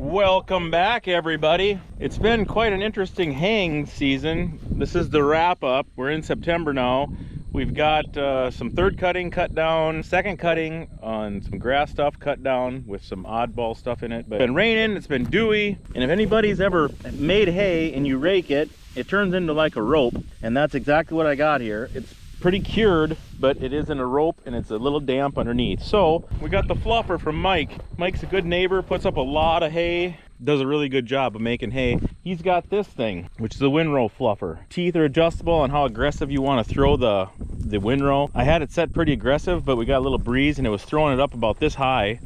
Welcome back, everybody. It's been quite an interesting haying season. This is the wrap up. We're in September now. We've got some third cutting cut down, second cutting on some grass stuff cut down with some oddball stuff in it. But it's been raining, it's been dewy, and if anybody's ever made hay and you rake it, it turns into like a rope, and that's exactly what I got here. It's pretty cured, but it isn't a rope and it's a little damp underneath. So we got the fluffer from Mike. Mike's a good neighbor, puts up a lot of hay, does a really good job of making hay. He's got this thing, which is a windrow fluffer. Teeth are adjustable on how aggressive you want to throw the windrow. I had it set pretty aggressive, but we got a little breeze and it was throwing it up about this high,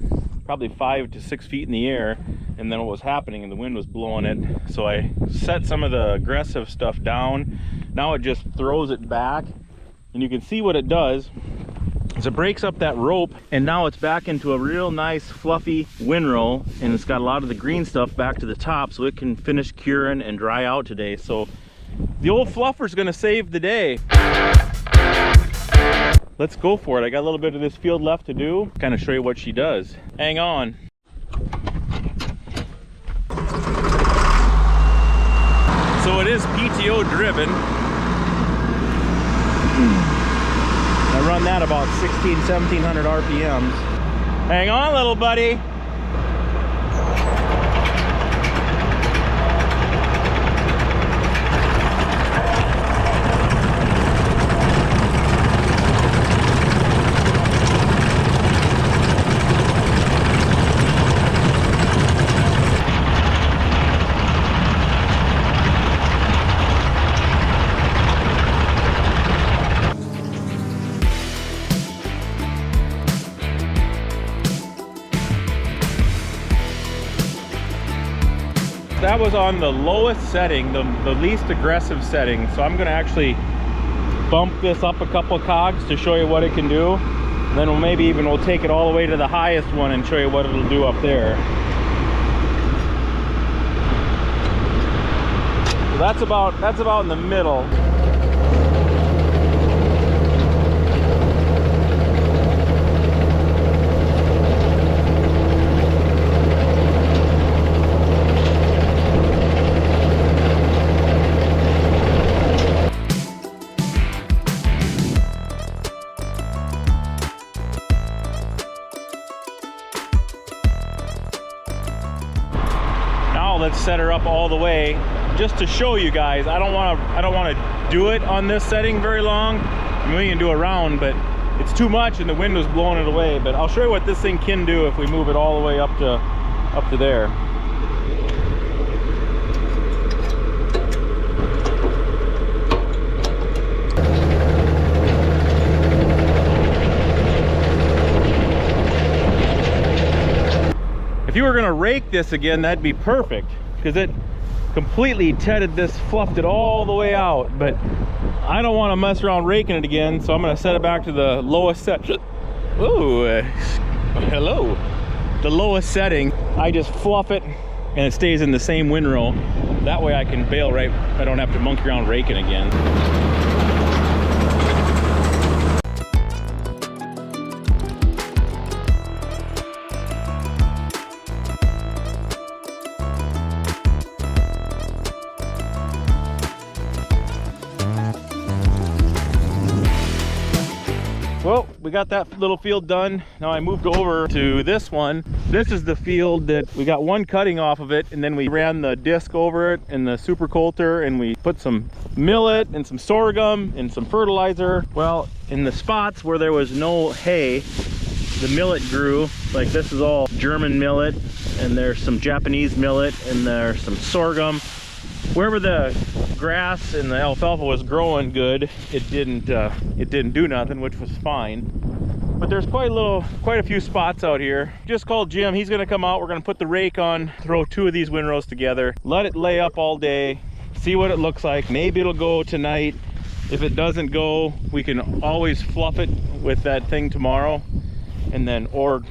probably 5 to 6 feet in the air. And then what was happening, and the wind was blowing it, so I set some of the aggressive stuff down. Now it just throws it back. And you can see what it does is it breaks up that rope, and now it's back into a real nice fluffy windrow, and it's got a lot of the green stuff back to the top so it can finish curing and dry out today. So the old fluffer's gonna save the day. Let's go for it. I got a little bit of this field left to do, kind of show you what she does. Hang on. So it is PTO driven. I run that about 1700 RPMs. Hang on, little buddy. That was on the lowest setting, the least aggressive setting. So I'm gonna actually bump this up a couple cogs to show you what it can do. And then we'll take it all the way to the highest one and show you what it'll do up there. So that's about in the middle. Let's set her up all the way just to show you guys. I don't want to do it on this setting very long. I mean, we can do a round, but it's too much and the wind was blowing it away. But I'll show you what this thing can do if we move it all the way up to there. If you were gonna rake this again, that'd be perfect, because it completely tedded this, fluffed it all the way out. But I don't want to mess around raking it again, so I'm gonna set it back to the lowest set. Ooh, hello. The lowest setting. I just fluff it and it stays in the same windrow. That way I can bale right. I don't have to monkey around raking again. Well, we got that little field done. Now I moved over to this one. This is the field that we got one cutting off of it, and then we ran the disc over it and the super coulter, and we put some millet and some sorghum and some fertilizer. Well, in the spots where there was no hay, the millet grew. Like this is all German millet, and there's some Japanese millet, and there's some sorghum. Wherever the grass and the alfalfa was growing good, it didn't do nothing, which was fine. But there's quite a few spots out here. Just called Jim. He's gonna come out. We're gonna put the rake on, throw 2 of these windrows together, let it lay up all day, see what it looks like. Maybe it'll go tonight. If it doesn't go, we can always fluff it with that thing tomorrow, and then or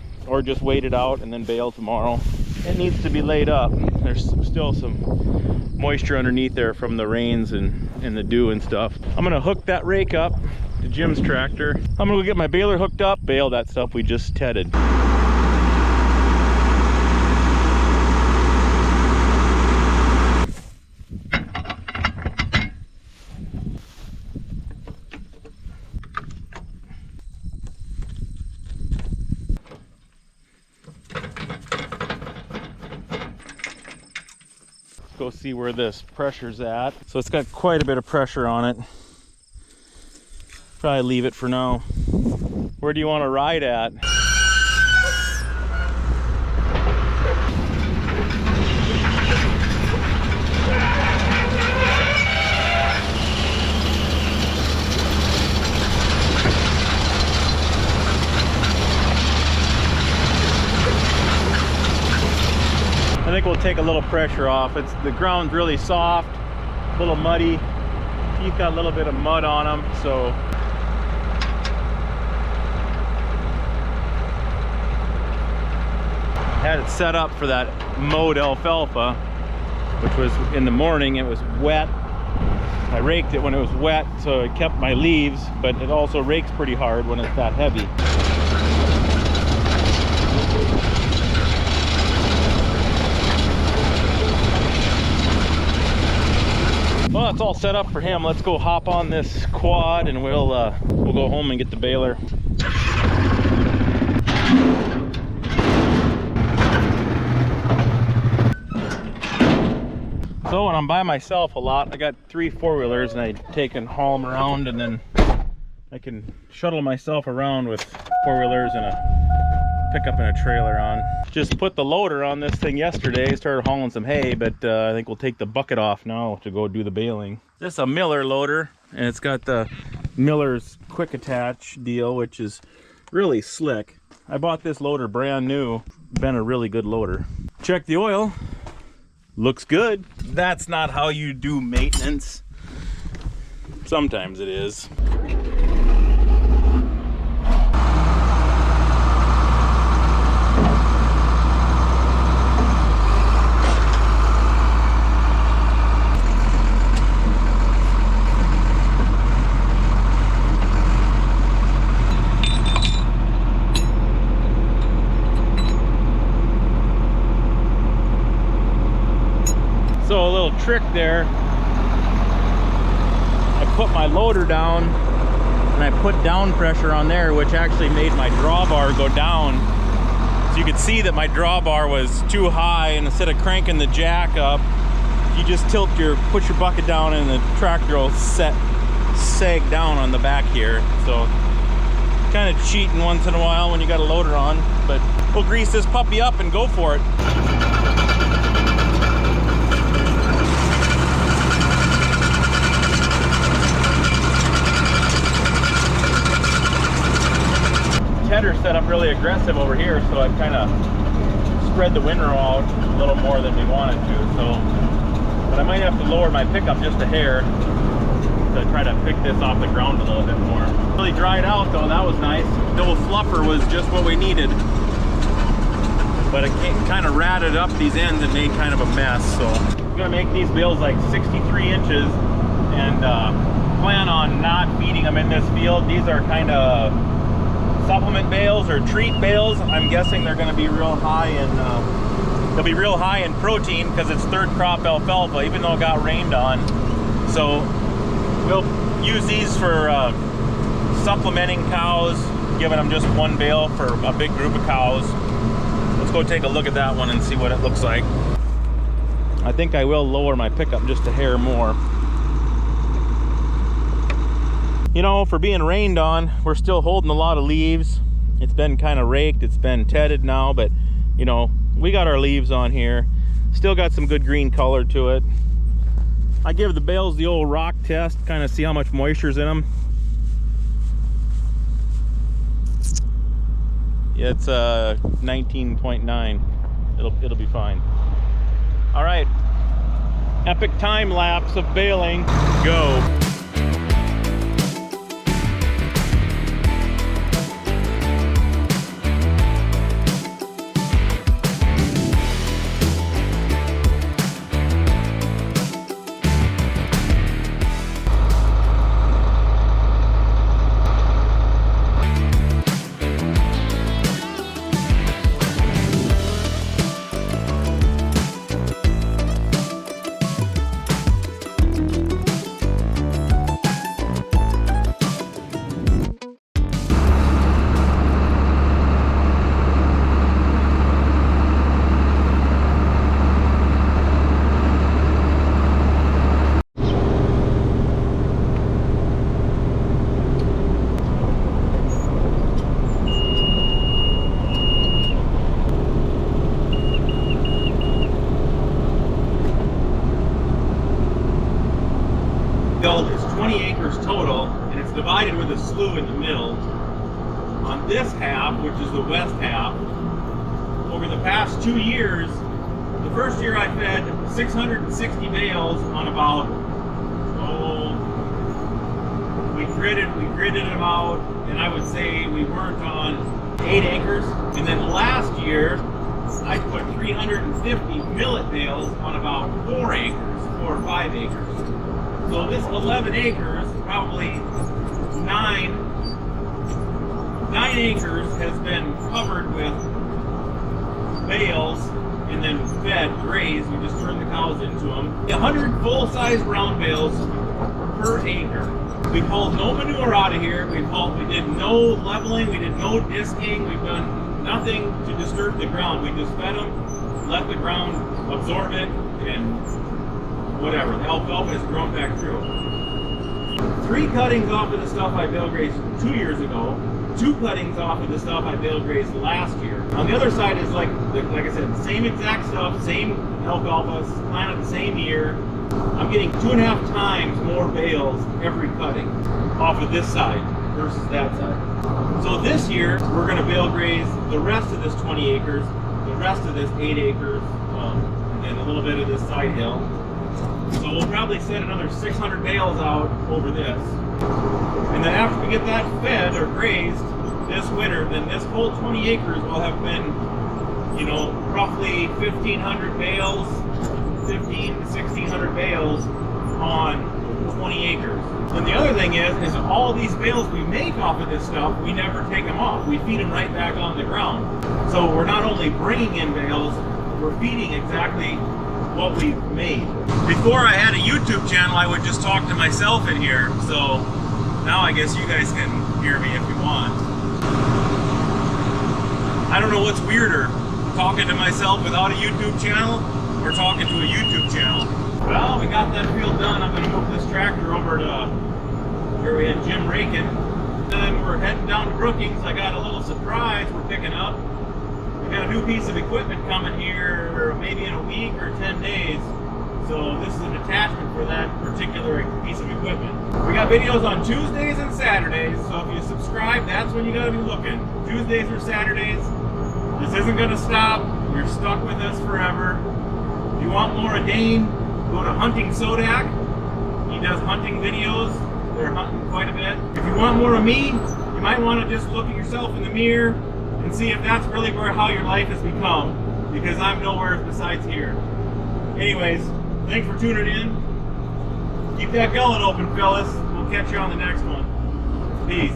just wait it out and then bale tomorrow. It needs to be laid up. There's still some moisture underneath there from the rains and the dew and stuff. I'm gonna hook that rake up to Jim's tractor. I'm gonna go get my baler hooked up, bale that stuff we just tedded. Go see where this pressure's at. So it's got quite a bit of pressure on it. Probably leave it for now. Where do you want to ride at? I think we'll take a little pressure off. The ground's really soft, a little muddy. Teeth got a little bit of mud on them, so had it set up for that mowed alfalfa, which was in the morning. It was wet. I raked it when it was wet, so it kept my leaves, but it also rakes pretty hard when it's that heavy. Well, it's all set up for him. Let's go hop on this quad and we'll go home and get the baler. So when I'm by myself a lot, I got 3 4-wheelers and I take and haul them around, and then I can shuttle myself around with 4-wheelers and a pickup and a trailer on. Just put the loader on this thing yesterday, started hauling some hay, but I think we'll take the bucket off now to go do the baling. This is a Miller loader, and it's got the Miller's quick attach deal, which is really slick. I bought this loader brand new. Been a really good loader. Check the oil. Looks good. That's not how you do maintenance. Sometimes it is. So a little trick there, I put my loader down and I put down pressure on there, which actually made my drawbar go down. So you could see that my drawbar was too high, and instead of cranking the jack up, you just push your bucket down and the tractor will sag down on the back here. So kind of cheating once in a while when you got a loader on, but we'll grease this puppy up and go for it. Header set up really aggressive over here, so I've kind of spread the windrower out a little more than we wanted to. So, but I might have to lower my pickup just a hair to try to pick this off the ground a little bit more. Really dried out though, that was nice. The old fluffer was just what we needed, but it kind of ratted up these ends and made kind of a mess. So I'm gonna make these bales like 63 inches and plan on not feeding them in this field. These are kind of supplement bales or treat bales. I'm guessing they're going to be real high in they'll be real high in protein because it's third crop alfalfa, even though it got rained on. So we'll use these for supplementing cows, giving them just one bale for a big group of cows. Let's go take a look at that one and see what it looks like. I think I will lower my pickup just a hair more. You know, for being rained on, we're still holding a lot of leaves. It's been kind of raked, it's been tedded now, but you know, we got our leaves on here. Still got some good green color to it. I give the bales the old rock test, kind of see how much moisture's in them. Yeah, it's 19.9. It'll be fine. All right, epic time lapse of baling. Go. acres total, and it's divided with a slough in the middle. On this half, which is the west half, over the past 2 years, the first year I fed 660 bales on about, we gridded it about, and I would say we weren't on 8 acres. And then last year, I put 350 millet bales on about 4 acres, 4 or 5 acres. So this 11 acres, probably 9 acres has been covered with bales and then fed, grazed. We just turned the cows into them. 100 full-size brown bales per acre. We hauled no manure out of here. We did no leveling. We did no disking. We've done nothing to disturb the ground. We just fed them, let the ground absorb it, and whatever. The alfalfa has grown back through. 3 cuttings off of the stuff I bale grazed 2 years ago. 2 cuttings off of the stuff I bale grazed last year. On the other side is like I said, same exact stuff, same alfalfa, planted the same year. I'm getting 2.5 times more bales every cutting off of this side versus that side. So this year, we're going to bale graze the rest of this 20 acres, the rest of this 8 acres, and then a little bit of this side hill. So we'll probably set another 600 bales out over this. And then after we get that fed or grazed this winter, then this whole 20 acres will have been, roughly 1,500 bales, 1,500 to 1,600 bales on 20 acres. And the other thing is all these bales we make off of this stuff, we never take them off. We feed them right back on the ground. So we're not only bringing in bales, we're feeding exactly what we've made. Before I had a YouTube channel, I would just talk to myself in here. So now I guess you guys can hear me if you want. I don't know what's weirder, talking to myself without a YouTube channel or talking to a YouTube channel. Well, we got that field done. I'm gonna move this tractor over to where we had Jim raking. Then we're heading down to Brookings. I got a little surprise we're picking up. We got a new piece of equipment coming here maybe in a week or 10 days. So this is an attachment for that particular piece of equipment. We got videos on Tuesdays and Saturdays. So if you subscribe, that's when you gotta be looking. Tuesdays or Saturdays. This isn't gonna stop. You're stuck with us forever. If you want more of Dane, go to Hunting Sodak. He does hunting videos. They're hunting quite a bit. If you want more of me, you might want to just look at yourself in the mirror and see if that's really how your life has become, because I'm nowhere besides here. Anyways, thanks for tuning in. Keep that gullet open, fellas. We'll catch you on the next one. Peace.